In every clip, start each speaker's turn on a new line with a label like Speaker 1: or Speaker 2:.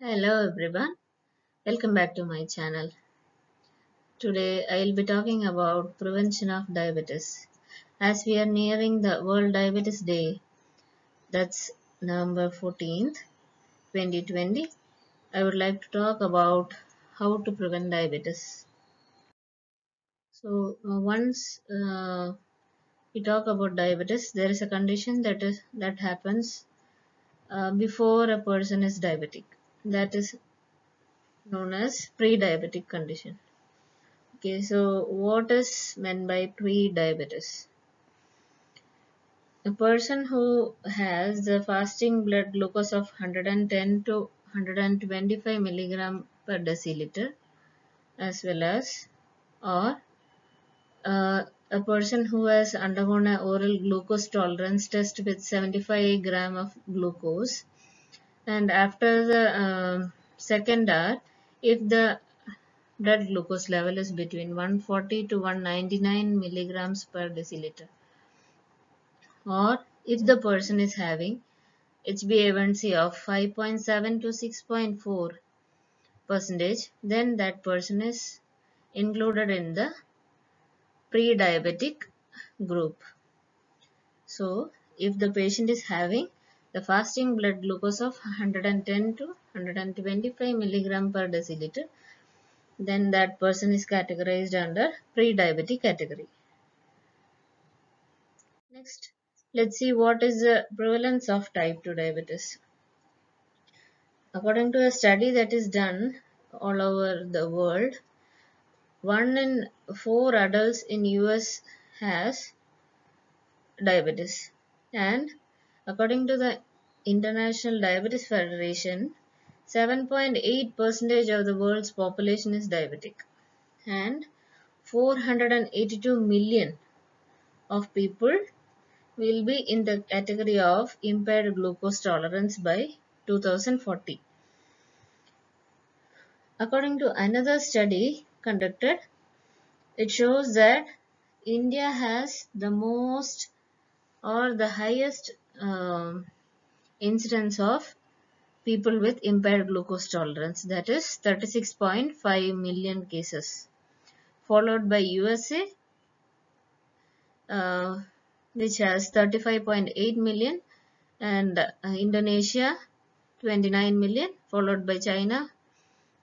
Speaker 1: Hello everyone, welcome back to my channel. Today I will be talking about prevention of diabetes. As we are nearing the World Diabetes Day, that's November 14th, 2020, I would like to talk about how to prevent diabetes. Once we talk about diabetes, there is a condition that happens before a person is diabetic. That is known as pre-diabetic condition. Okay, so what is meant by pre-diabetes? A person who has the fasting blood glucose of 110 to 125 milligram per deciliter, as well as, or a person who has undergone an oral glucose tolerance test with 75 gram of glucose, and after the second hour, if the blood glucose level is between 140 to 199 milligrams per deciliter, or if the person is having HbA1c of 5.7 to 6.4 percentage, then that person is included in the pre-diabetic group. So if the patient is having the fasting blood glucose of 110 to 125 milligram per deciliter, then that person is categorized under pre-diabetic category. Next, let's see what is the prevalence of type 2 diabetes. According to a study that is done all over the world, 1 in 4 adults in US has diabetes. And according to the International Diabetes Federation, 7.8% of the world's population is diabetic. And 482 million of people will be in the category of impaired glucose tolerance by 2040. According to another study conducted, it shows that India has the most or the highest incidence of people with impaired glucose tolerance, that is 36.5 million cases, followed by USA, uh, which has 35.8 million, and Indonesia 29 million, followed by China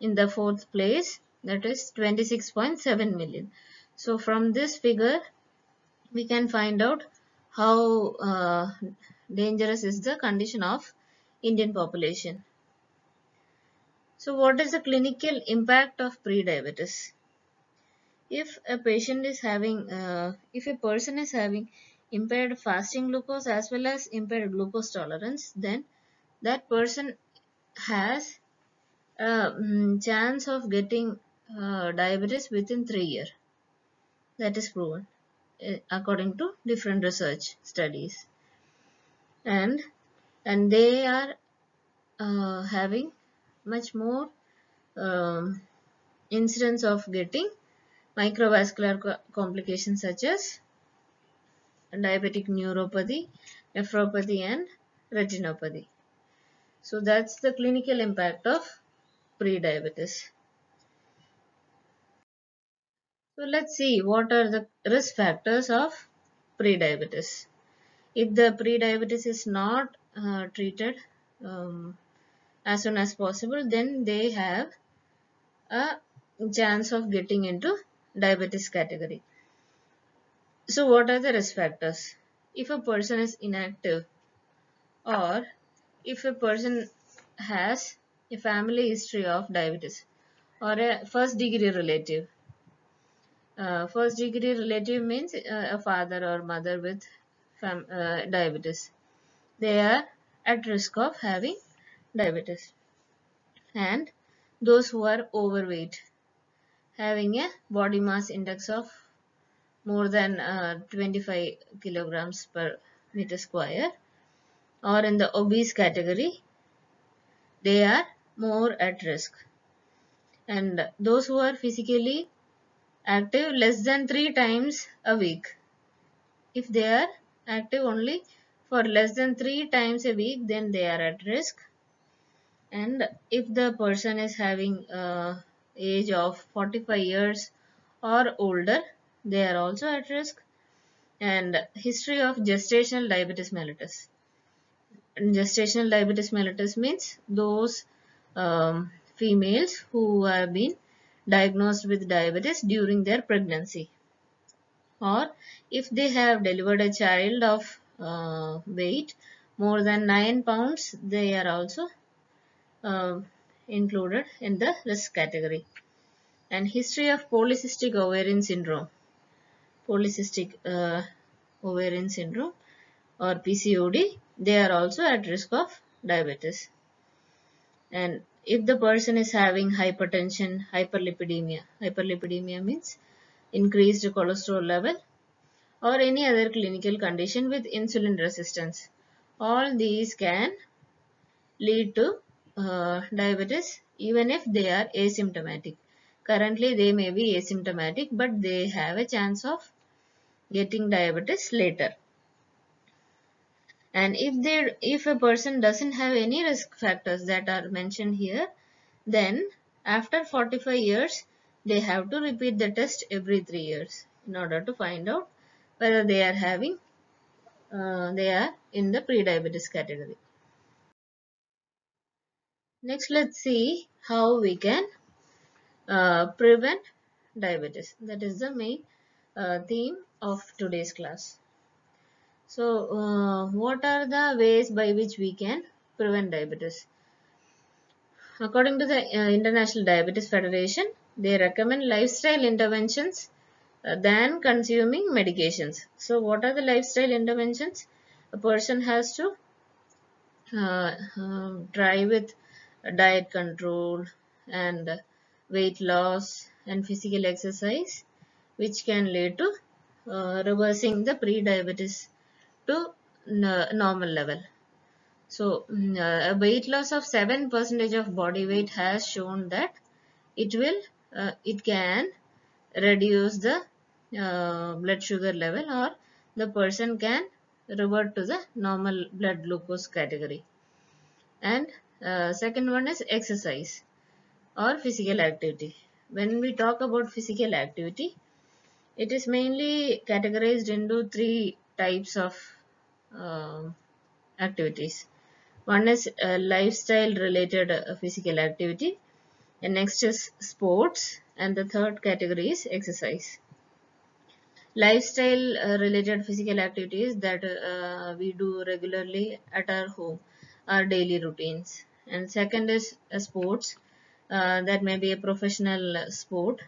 Speaker 1: in the fourth place, that is 26.7 million. So from this figure we can find out how dangerous is the condition of Indian population. So what is the clinical impact of pre-diabetes? If a patient is having, if a person is having impaired fasting glucose as well as impaired glucose tolerance, then that person has a chance of getting diabetes within 3 years. That is proven according to different research studies, and they are having much more um, incidence of getting microvascular complications such as diabetic neuropathy, nephropathy, and retinopathy. So that's the clinical impact of pre-diabetes. So let's see what are the risk factors of pre-diabetes. If the pre-diabetes is not treated um, as soon as possible, then they have a chance of getting into diabetes category. So what are the risk factors? If a person is inactive, or if a person has a family history of diabetes, or a first degree relative. First degree relative means a father or mother with diabetes. They are at risk of having diabetes. And those who are overweight, having a body mass index of more than 25 kilograms per meter square, or in the obese category, they are more at risk. And those who are physically active less than 3 times a week, if they are active only for less than 3 times a week, then they are at risk. And if the person is having age of 45 years or older, they are also at risk. And history of gestational diabetes mellitus. And gestational diabetes mellitus means those females who have been diagnosed with diabetes during their pregnancy, or if they have delivered a child of weight more than 9 pounds, they are also uh, included in the risk category. And history of polycystic ovarian syndrome. Polycystic ovarian syndrome or PCOD, they are also at risk of diabetes. And if the person is having hypertension, hyperlipidemia means increased cholesterol level, or any other clinical condition with insulin resistance, all these can lead to diabetes even if they are asymptomatic. Currently they may be asymptomatic, but they have a chance of getting diabetes later. And if a person doesn't have any risk factors that are mentioned here, then after 45 years they have to repeat the test every 3 years in order to find out whether they are in the pre-diabetes category. Next, let's see how we can prevent diabetes. That is the main theme of today's class. So, what are the ways by which we can prevent diabetes? According to the International Diabetes Federation, they recommend lifestyle interventions than consuming medications. So, what are the lifestyle interventions? A person has to try with diet control and weight loss and physical exercise, which can lead to reversing the pre-diabetes to normal level. So, a weight loss of 7% of body weight has shown that it can reduce the blood sugar level, or the person can revert to the normal blood glucose category. And second one is exercise or physical activity. When we talk about physical activity, it is mainly categorized into three types of um activities. One is lifestyle related physical activity, and next is sports, and the third category is exercise. Lifestyle related physical activities that we do regularly at our home, our daily routines. And second is sports, that may be a professional sport.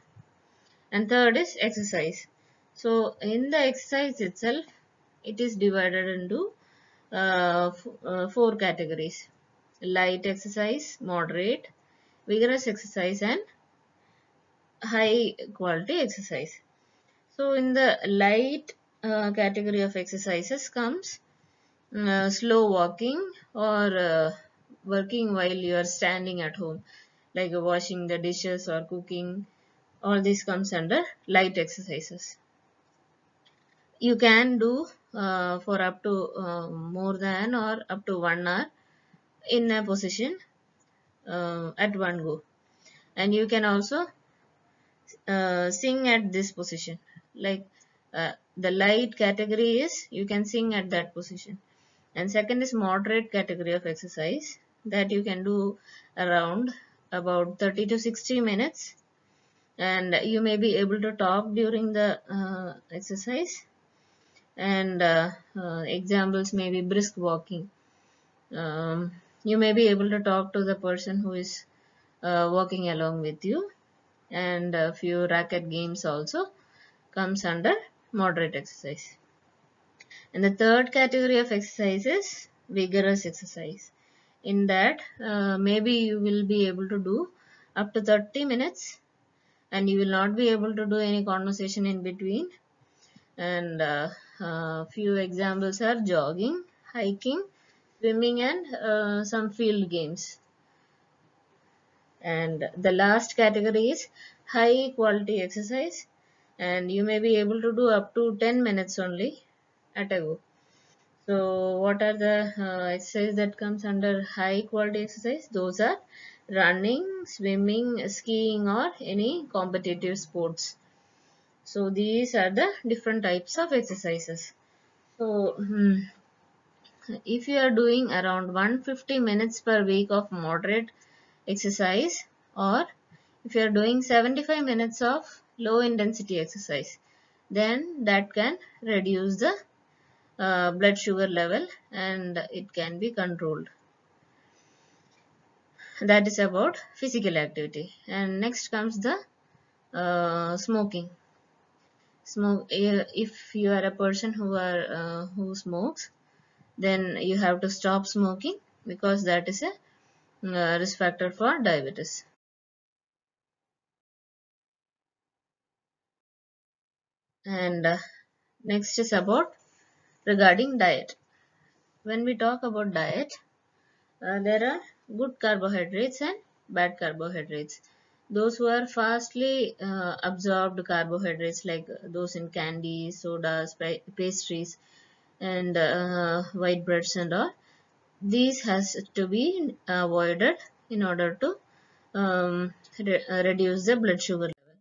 Speaker 1: And third is exercise. So in the exercise itself, it is divided into four categories: light exercise, moderate, vigorous exercise, and high quality exercise. So in the light category of exercises comes slow walking, or working while you are standing at home, like washing the dishes or cooking. All this comes under light exercises. You can do for up to more than or up to 1 hour in a position at one go. And you can also sing at this position, like the light category is you can sing at that position. And second is moderate category of exercise, that you can do around about 30 to 60 minutes, and you may be able to talk during the exercise. And examples may be brisk walking. You may be able to talk to the person who is walking along with you. And a few racket games also comes under moderate exercise. And the third category of exercise is vigorous exercise. In that, maybe you will be able to do up to 30 minutes, and you will not be able to do any conversation in between. And few examples are jogging, hiking, swimming, and some field games. And the last category is high quality exercise, and you may be able to do up to 10 minutes only at a go. So what are the exercise that comes under high quality exercise? Those are running, swimming, skiing, or any competitive sports. So these are the different types of exercises. So if you are doing around 150 minutes per week of moderate exercise, or if you are doing 75 minutes of low intensity exercise, then that can reduce the blood sugar level and it can be controlled. That is about physical activity. And next comes the smoking. If you are a person who smokes, then you have to stop smoking because that is a risk factor for diabetes. And next is about regarding diet. When we talk about diet, there are good carbohydrates and bad carbohydrates. Those who are fastly absorbed carbohydrates, like those in candies, sodas, pastries, and white breads and all, these has to be avoided in order to reduce the blood sugar level,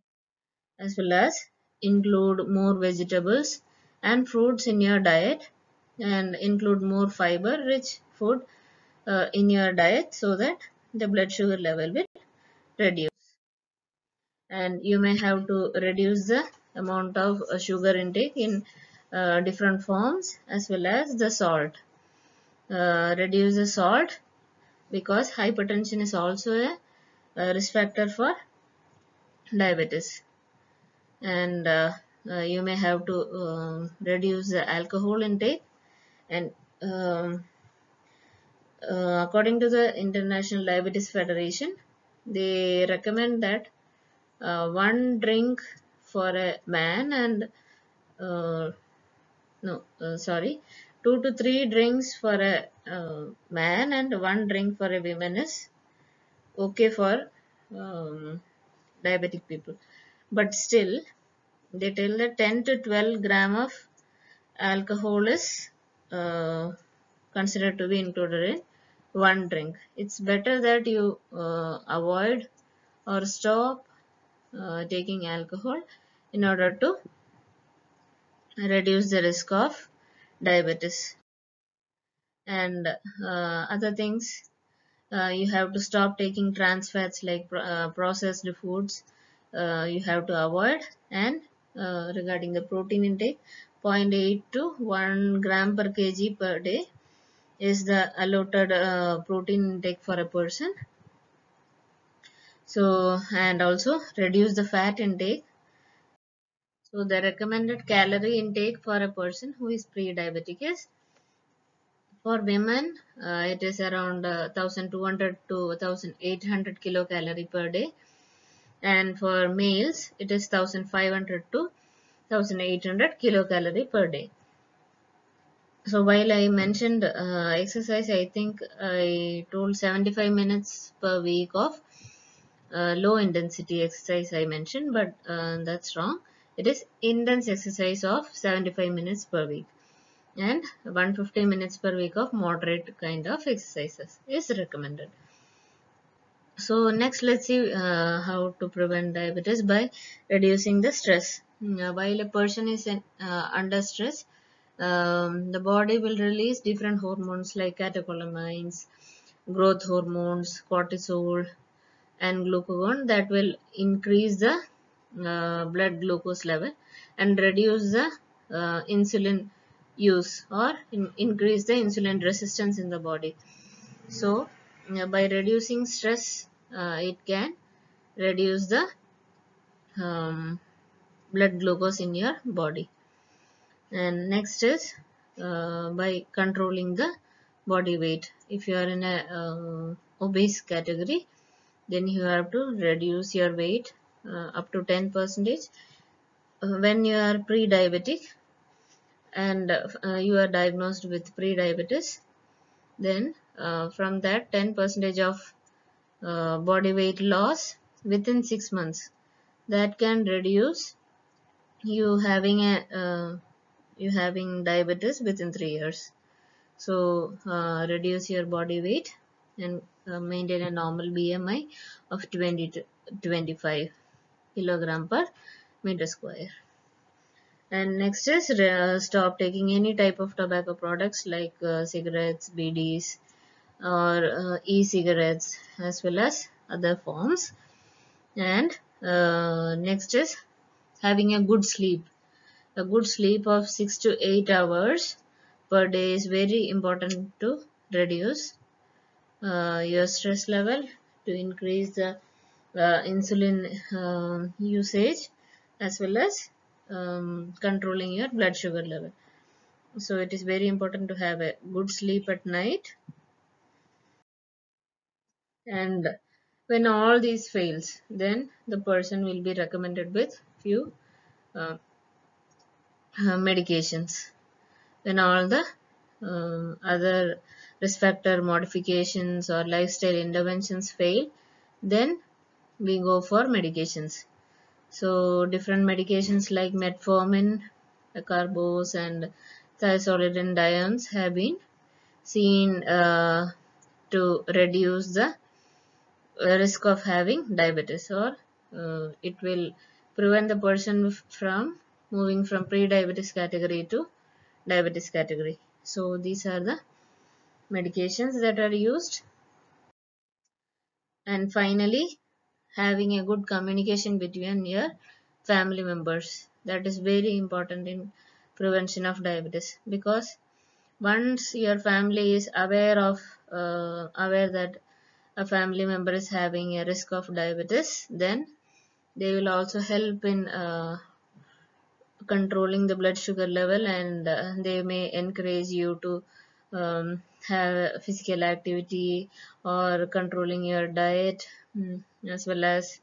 Speaker 1: as well as include more vegetables and fruits in your diet, and include more fiber rich food in your diet so that the blood sugar level will reduce. And you may have to reduce the amount of sugar intake in different forms, as well as the salt. Reduce the salt because hypertension is also a risk factor for diabetes. And you may have to reduce the alcohol intake. And um, according to the International Diabetes Federation, they recommend that one drink for a man and uh, no sorry 2 to 3 drinks for a man and one drink for a woman is okay for diabetic people. But still, they tell that 10 to 12 gram of alcohol is considered to be included in one drink. It's better that you avoid or stop taking alcohol in order to reduce the risk of diabetes. And other things, you have to stop taking trans fats like processed foods, you have to avoid. And regarding the protein intake, zero point 0.8 to 1 gram per kg per day is the allotted protein intake for a person. So, and also reduce the fat intake. So the recommended calorie intake for a person who is pre-diabetic is, for women, it is around 1200 to 1800 kilocalorie per day, and for males, it is 1500 to 1800 kilocalorie per day. So while I mentioned exercise, I think I told 75 minutes per week of low intensity exercise I mentioned, but that's wrong. It is intense exercise of 75 minutes per week, and 150 minutes per week of moderate kind of exercises is recommended. So next, let's see how to prevent diabetes by reducing the stress. While a person is under stress, the body will release different hormones like catecholamines, growth hormones, cortisol, and glucagon that will increase the blood glucose level and reduce the insulin use, or increase the insulin resistance in the body. So by reducing stress, it can reduce the um, blood glucose in your body. And next is by controlling the body weight. If you are in a obese category, then you have to reduce your weight up to 10%. When you are pre-diabetic and you are diagnosed with pre-diabetes, then from that 10% of body weight loss within 6 months, that can reduce you having a you having diabetes within 3 years. So reduce your body weight and maintain a normal BMI of 20 to 25 kilogram per meter square. And next is stop taking any type of tobacco products like cigarettes, BDs, or e-cigarettes, as well as other forms. And next is having a good sleep. A good sleep of 6 to 8 hours per day is very important to reduce your stress level, to increase the insulin usage, as well as controlling your blood sugar level. So it is very important to have a good sleep at night. And when all these fails, then the person will be recommended with few uh, medications. When all the other risk factor modifications or lifestyle interventions fail, then we go for medications. So different medications like metformin, carbos, and thiazolidinediones have been seen to reduce the risk of having diabetes, or it will prevent the person from moving from pre-diabetes category to diabetes category. So these are the medications that are used. And finally, having a good communication between your family members, that is very important in prevention of diabetes, because once your family is aware that a family member is having a risk of diabetes, then they will also help in controlling the blood sugar level, and they may encourage you to have physical activity or controlling your diet, as well as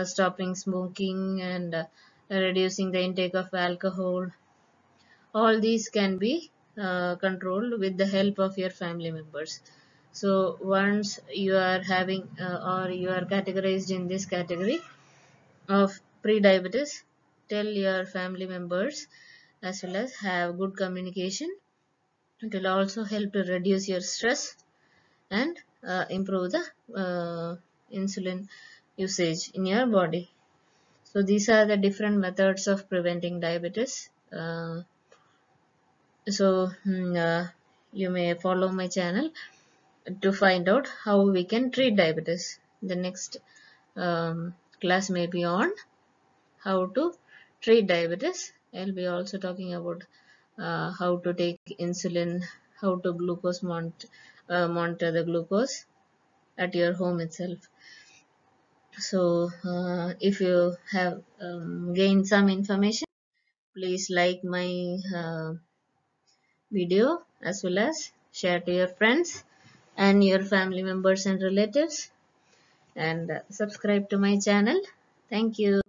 Speaker 1: stopping smoking and reducing the intake of alcohol. All these can be controlled with the help of your family members. So once you are having or you are categorized in this category of pre-diabetes, tell your family members, as well as have good communication. It will also help to reduce your stress and improve the insulin usage in your body. So these are the different methods of preventing diabetes. You may follow my channel to find out how we can treat diabetes. The next class may be on how to treat diabetes. I'll be also talking about how to take insulin, how to monitor the glucose at your home itself. So if you have gained some information, please like my video, as well as share to your friends and your family members and relatives, and subscribe to my channel. Thank you.